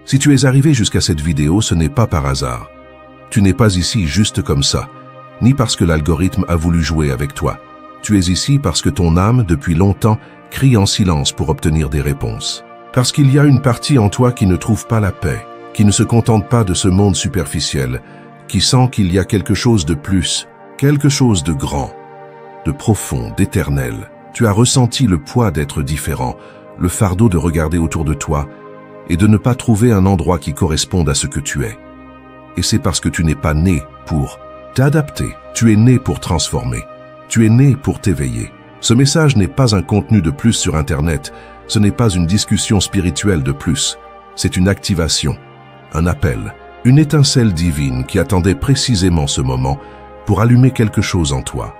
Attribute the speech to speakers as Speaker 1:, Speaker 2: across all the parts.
Speaker 1: Si tu es arrivé jusqu'à cette vidéo, ce n'est pas par hasard. Tu n'es pas ici juste comme ça, ni parce que l'algorithme a voulu jouer avec toi. Tu es ici parce que ton âme, depuis longtemps, crie en silence pour obtenir des réponses. Parce qu'il y a une partie en toi qui ne trouve pas la paix, qui ne se contente pas de ce monde superficiel, qui sent qu'il y a quelque chose de plus, quelque chose de grand, de profond, d'éternel. Tu as ressenti le poids d'être différent, le fardeau de regarder autour de toi et de ne pas trouver un endroit qui corresponde à ce que tu es. Et c'est parce que tu n'es pas né pour t'adapter, tu es né pour transformer, tu es né pour t'éveiller. Ce message n'est pas un contenu de plus sur Internet, ce n'est pas une discussion spirituelle de plus, c'est une activation, un appel, une étincelle divine qui attendait précisément ce moment pour allumer quelque chose en toi.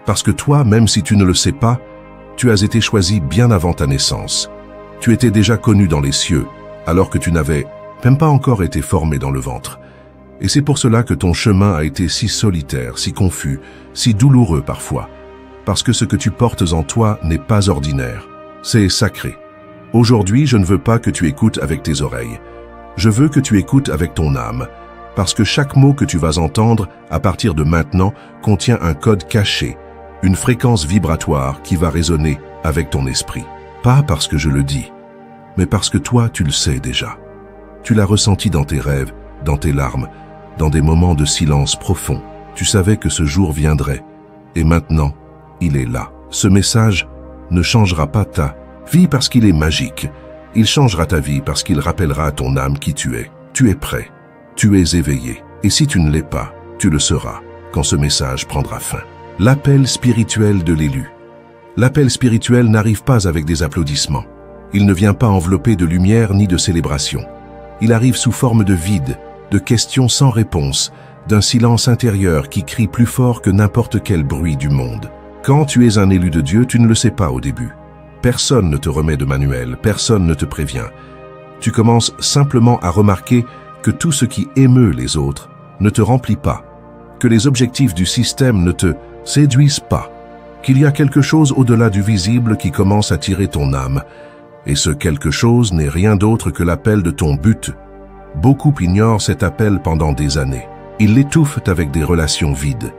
Speaker 1: Parce que toi, même si tu ne le sais pas, tu as été choisi bien avant ta naissance. Tu étais déjà connu dans les cieux, alors que tu n'avais même pas encore été formé dans le ventre. Et c'est pour cela que ton chemin a été si solitaire, si confus, si douloureux parfois. Parce que ce que tu portes en toi n'est pas ordinaire, c'est sacré. Aujourd'hui, je ne veux pas que tu écoutes avec tes oreilles. Je veux que tu écoutes avec ton âme, parce que chaque mot que tu vas entendre à partir de maintenant contient un code caché, une fréquence vibratoire qui va résonner avec ton esprit. Pas parce que je le dis, mais parce que toi, tu le sais déjà. Tu l'as ressenti dans tes rêves, dans tes larmes, dans des moments de silence profond. Tu savais que ce jour viendrait, et maintenant, il est là. Ce message ne changera pas ta vie parce qu'il est magique. Il changera ta vie parce qu'il rappellera à ton âme qui tu es. Tu es prêt, tu es éveillé. Et si tu ne l'es pas, tu le seras quand ce message prendra fin. L'appel spirituel de l'élu. L'appel spirituel n'arrive pas avec des applaudissements. Il ne vient pas enveloppé de lumière ni de célébration. Il arrive sous forme de vide, de questions sans réponse, d'un silence intérieur qui crie plus fort que n'importe quel bruit du monde. Quand tu es un élu de Dieu, tu ne le sais pas au début. Personne ne te remet de manuel, personne ne te prévient. Tu commences simplement à remarquer que tout ce qui émeut les autres ne te remplit pas, que les objectifs du système ne te séduisent pas, qu'il y a quelque chose au-delà du visible qui commence à tirer ton âme, et ce quelque chose n'est rien d'autre que l'appel de ton but. Beaucoup ignorent cet appel pendant des années. Ils l'étouffent avec des relations vides,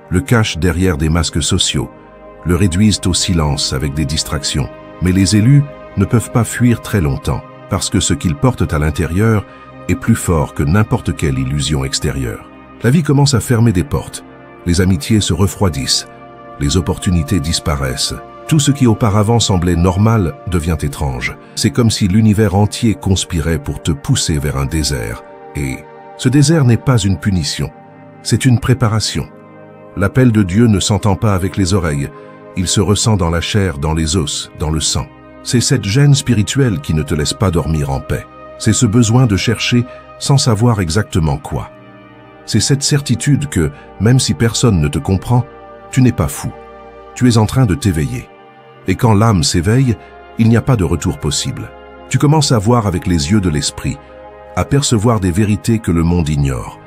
Speaker 1: le cachent derrière des masques sociaux, le réduisent au silence avec des distractions. Mais les élus ne peuvent pas fuir très longtemps, parce que ce qu'ils portent à l'intérieur est plus fort que n'importe quelle illusion extérieure. La vie commence à fermer des portes, les amitiés se refroidissent, les opportunités disparaissent. Tout ce qui auparavant semblait normal devient étrange. C'est comme si l'univers entier conspirait pour te pousser vers un désert. Et ce désert n'est pas une punition, c'est une préparation. L'appel de Dieu ne s'entend pas avec les oreilles, il se ressent dans la chair, dans les os, dans le sang. C'est cette gêne spirituelle qui ne te laisse pas dormir en paix. C'est ce besoin de chercher sans savoir exactement quoi. C'est cette certitude que, même si personne ne te comprend, tu n'es pas fou. Tu es en train de t'éveiller. Et quand l'âme s'éveille, il n'y a pas de retour possible. Tu commences à voir avec les yeux de l'esprit, à percevoir des vérités que le monde ignore,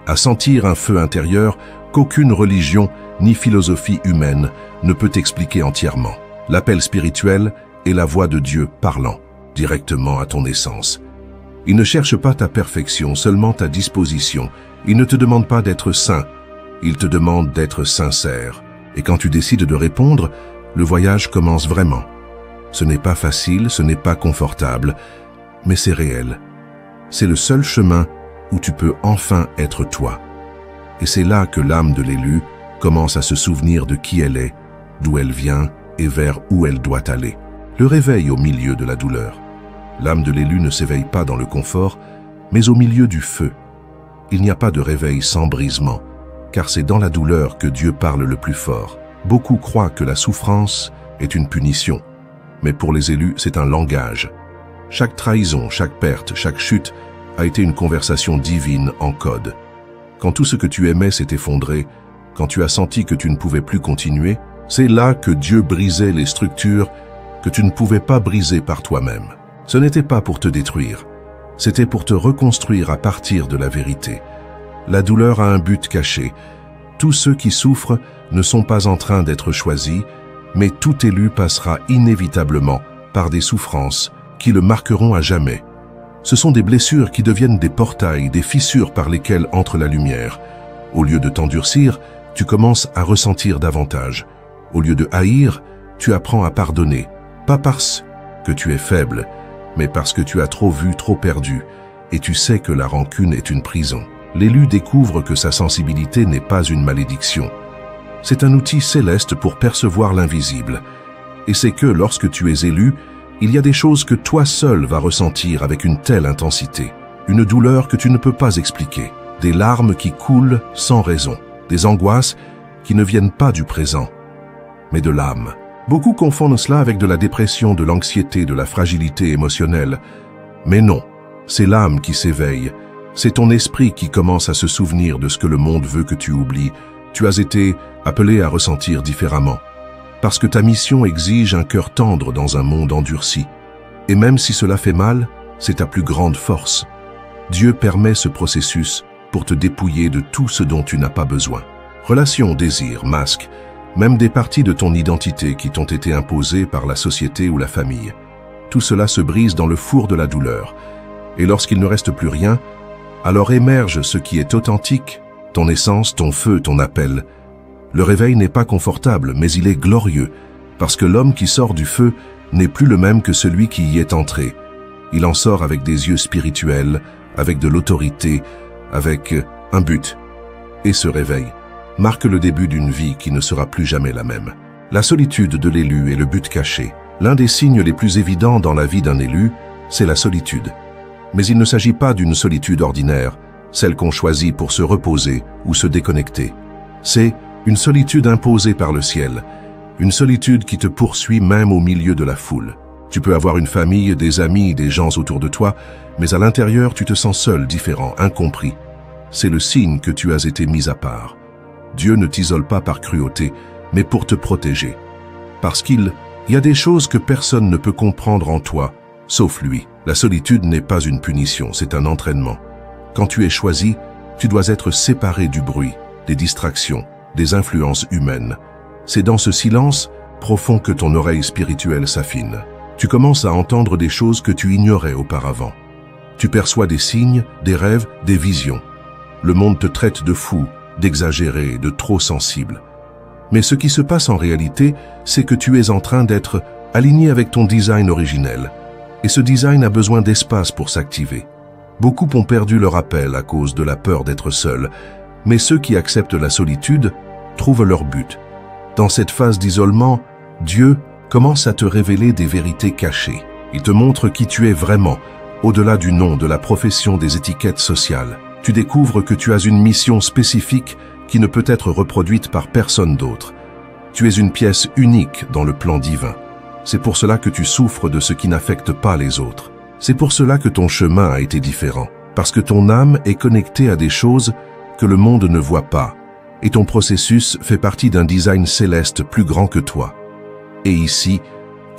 Speaker 1: à sentir un feu intérieur qu'aucune religion ni philosophie humaine ne peut expliquer entièrement. L'appel spirituel est la voix de Dieu parlant directement à ton essence. Il ne cherche pas ta perfection, seulement ta disposition. Il ne te demande pas d'être saint, il te demande d'être sincère. Et quand tu décides de répondre, le voyage commence vraiment. Ce n'est pas facile, ce n'est pas confortable, mais c'est réel. C'est le seul chemin où tu peux enfin être toi. Et c'est là que l'âme de l'élu commence à se souvenir de qui elle est, d'où elle vient et vers où elle doit aller. Le réveil au milieu de la douleur. L'âme de l'élu ne s'éveille pas dans le confort, mais au milieu du feu. Il n'y a pas de réveil sans brisement, car c'est dans la douleur que Dieu parle le plus fort. Beaucoup croient que la souffrance est une punition, mais pour les élus, c'est un langage. Chaque trahison, chaque perte, chaque chute a été une conversation divine en code. Quand tout ce que tu aimais s'est effondré, quand tu as senti que tu ne pouvais plus continuer, c'est là que Dieu brisait les structures que tu ne pouvais pas briser par toi-même. Ce n'était pas pour te détruire, c'était pour te reconstruire à partir de la vérité. La douleur a un but caché. Tous ceux qui souffrent ne sont pas en train d'être choisis, mais tout élu passera inévitablement par des souffrances qui le marqueront à jamais. Ce sont des blessures qui deviennent des portails, des fissures par lesquelles entre la lumière. Au lieu de t'endurcir, tu commences à ressentir davantage. Au lieu de haïr, tu apprends à pardonner. Pas parce que tu es faible, mais parce que tu as trop vu, trop perdu, et tu sais que la rancune est une prison. L'élu découvre que sa sensibilité n'est pas une malédiction. C'est un outil céleste pour percevoir l'invisible. Et c'est que lorsque tu es élu, il y a des choses que toi seul vas ressentir avec une telle intensité. Une douleur que tu ne peux pas expliquer. Des larmes qui coulent sans raison. Des angoisses qui ne viennent pas du présent, mais de l'âme. Beaucoup confondent cela avec de la dépression, de l'anxiété, de la fragilité émotionnelle. Mais non, c'est l'âme qui s'éveille. C'est ton esprit qui commence à se souvenir de ce que le monde veut que tu oublies. Tu as été appelé à ressentir différemment. Parce que ta mission exige un cœur tendre dans un monde endurci. Et même si cela fait mal, c'est ta plus grande force. Dieu permet ce processus pour te dépouiller de tout ce dont tu n'as pas besoin. Relations, désirs, masques, même des parties de ton identité qui t'ont été imposées par la société ou la famille. Tout cela se brise dans le four de la douleur. Et lorsqu'il ne reste plus rien, alors émerge ce qui est authentique, ton essence, ton feu, ton appel. Le réveil n'est pas confortable, mais il est glorieux, parce que l'homme qui sort du feu n'est plus le même que celui qui y est entré. Il en sort avec des yeux spirituels, avec de l'autorité, avec un but. Et ce réveil marque le début d'une vie qui ne sera plus jamais la même. La solitude de l'élu est le but caché. L'un des signes les plus évidents dans la vie d'un élu, c'est la solitude. Mais il ne s'agit pas d'une solitude ordinaire, celle qu'on choisit pour se reposer ou se déconnecter. C'est une solitude imposée par le ciel, une solitude qui te poursuit même au milieu de la foule. Tu peux avoir une famille, des amis, des gens autour de toi, mais à l'intérieur, tu te sens seul, différent, incompris. C'est le signe que tu as été mis à part. Dieu ne t'isole pas par cruauté, mais pour te protéger. Parce qu'il y a des choses que personne ne peut comprendre en toi, sauf lui. La solitude n'est pas une punition, c'est un entraînement. Quand tu es choisi, tu dois être séparé du bruit, des distractions, des influences humaines. C'est dans ce silence profond que ton oreille spirituelle s'affine. Tu commences à entendre des choses que tu ignorais auparavant. Tu perçois des signes, des rêves, des visions. Le monde te traite de fou, d'exagéré, de trop sensible. Mais ce qui se passe en réalité, c'est que tu es en train d'être aligné avec ton design originel. Et ce design a besoin d'espace pour s'activer. Beaucoup ont perdu leur appel à cause de la peur d'être seuls, mais ceux qui acceptent la solitude trouvent leur but. Dans cette phase d'isolement, Dieu commence à te révéler des vérités cachées. Il te montre qui tu es vraiment, au-delà du nom, de la profession, des étiquettes sociales. Tu découvres que tu as une mission spécifique qui ne peut être reproduite par personne d'autre. Tu es une pièce unique dans le plan divin. C'est pour cela que tu souffres de ce qui n'affecte pas les autres. C'est pour cela que ton chemin a été différent, parce que ton âme est connectée à des choses que le monde ne voit pas, et ton processus fait partie d'un design céleste plus grand que toi. Et ici,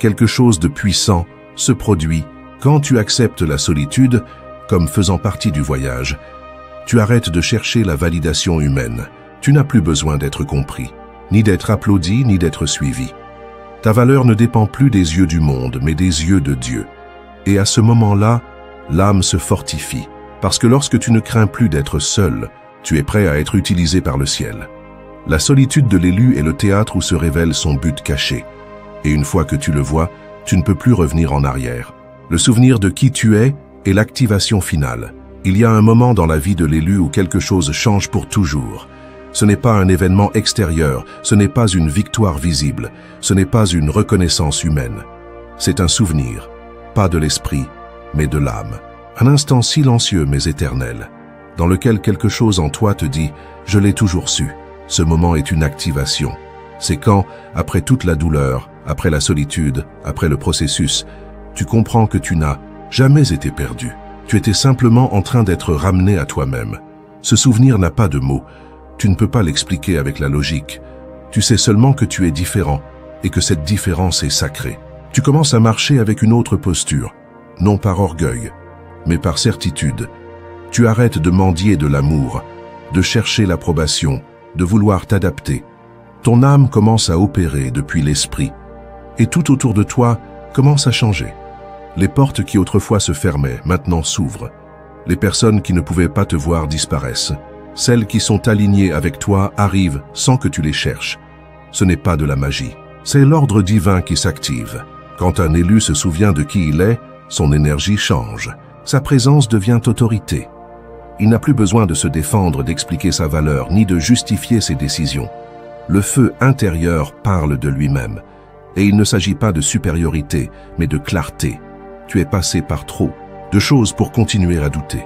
Speaker 1: quelque chose de puissant se produit quand tu acceptes la solitude comme faisant partie du voyage. Tu arrêtes de chercher la validation humaine. Tu n'as plus besoin d'être compris, ni d'être applaudi, ni d'être suivi. Ta valeur ne dépend plus des yeux du monde, mais des yeux de Dieu. Et à ce moment-là, l'âme se fortifie, parce que lorsque tu ne crains plus d'être seul, tu es prêt à être utilisé par le ciel. La solitude de l'élu est le théâtre où se révèle son but caché. Et une fois que tu le vois, tu ne peux plus revenir en arrière. Le souvenir de qui tu es est l'activation finale. Il y a un moment dans la vie de l'élu où quelque chose change pour toujours. Ce n'est pas un événement extérieur, ce n'est pas une victoire visible, ce n'est pas une reconnaissance humaine. C'est un souvenir, pas de l'esprit, mais de l'âme. Un instant silencieux mais éternel, dans lequel quelque chose en toi te dit « je l'ai toujours su ». Ce moment est une activation. C'est quand, après toute la douleur, après la solitude, après le processus, tu comprends que tu n'as jamais été perdu. Tu étais simplement en train d'être ramené à toi-même. Ce souvenir n'a pas de mots. Tu ne peux pas l'expliquer avec la logique. Tu sais seulement que tu es différent et que cette différence est sacrée. Tu commences à marcher avec une autre posture, non par orgueil, mais par certitude. Tu arrêtes de mendier de l'amour, de chercher l'approbation, de vouloir t'adapter. Ton âme commence à opérer depuis l'esprit, et tout autour de toi commence à changer. Les portes qui autrefois se fermaient, maintenant s'ouvrent. Les personnes qui ne pouvaient pas te voir disparaissent. Celles qui sont alignées avec toi arrivent sans que tu les cherches. Ce n'est pas de la magie. C'est l'ordre divin qui s'active. Quand un élu se souvient de qui il est, son énergie change. Sa présence devient autorité. Il n'a plus besoin de se défendre, d'expliquer sa valeur, ni de justifier ses décisions. Le feu intérieur parle de lui-même. Et il ne s'agit pas de supériorité, mais de clarté. Tu es passé par trop de choses pour continuer à douter.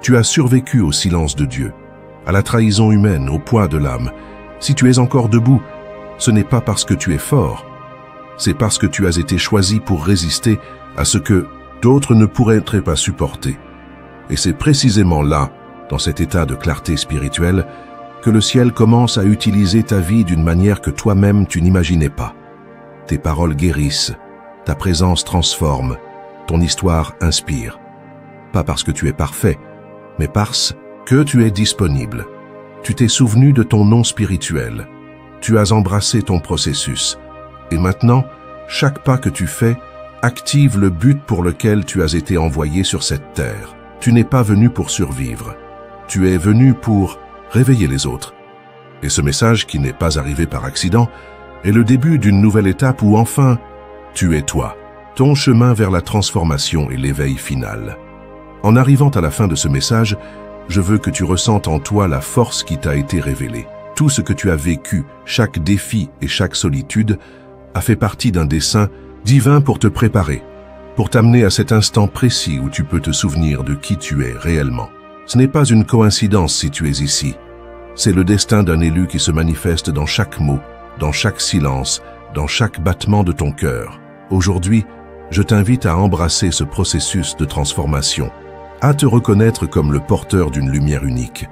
Speaker 1: Tu as survécu au silence de Dieu, à la trahison humaine, au poids de l'âme. Si tu es encore debout, ce n'est pas parce que tu es fort, c'est parce que tu as été choisi pour résister à ce que d'autres ne pourraient pas supporter. Et c'est précisément là, dans cet état de clarté spirituelle, que le ciel commence à utiliser ta vie d'une manière que toi-même tu n'imaginais pas. Tes paroles guérissent, ta présence transforme, ton histoire inspire. Pas parce que tu es parfait, mais parce que tu es disponible. Tu t'es souvenu de ton nom spirituel. Tu as embrassé ton processus. Et maintenant, chaque pas que tu fais active le but pour lequel tu as été envoyé sur cette terre. Tu n'es pas venu pour survivre. Tu es venu pour réveiller les autres. Et ce message, qui n'est pas arrivé par accident, est le début d'une nouvelle étape où enfin, tu es toi. Ton chemin vers la transformation et l'éveil final. En arrivant à la fin de ce message, je veux que tu ressentes en toi la force qui t'a été révélée. Tout ce que tu as vécu, chaque défi et chaque solitude, a fait partie d'un dessein divin pour te préparer, pour t'amener à cet instant précis où tu peux te souvenir de qui tu es réellement. Ce n'est pas une coïncidence si tu es ici. C'est le destin d'un élu qui se manifeste dans chaque mot, dans chaque silence, dans chaque battement de ton cœur. Aujourd'hui, je t'invite à embrasser ce processus de transformation, à te reconnaître comme le porteur d'une lumière unique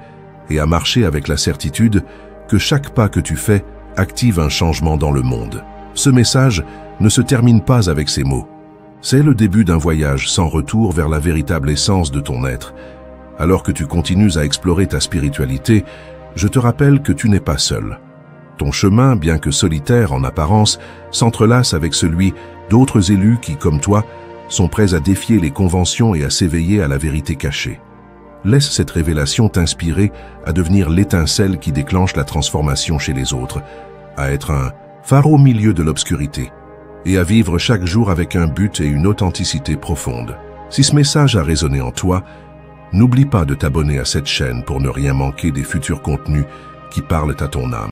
Speaker 1: et à marcher avec la certitude que chaque pas que tu fais active un changement dans le monde. Ce message ne se termine pas avec ces mots. C'est le début d'un voyage sans retour vers la véritable essence de ton être. Alors que tu continues à explorer ta spiritualité, je te rappelle que tu n'es pas seul. Ton chemin, bien que solitaire en apparence, s'entrelace avec celui d'autres élus qui, comme toi, sont prêts à défier les conventions et à s'éveiller à la vérité cachée. Laisse cette révélation t'inspirer à devenir l'étincelle qui déclenche la transformation chez les autres, à être un phare au milieu de l'obscurité, et à vivre chaque jour avec un but et une authenticité profonde. Si ce message a résonné en toi, n'oublie pas de t'abonner à cette chaîne pour ne rien manquer des futurs contenus qui parlent à ton âme.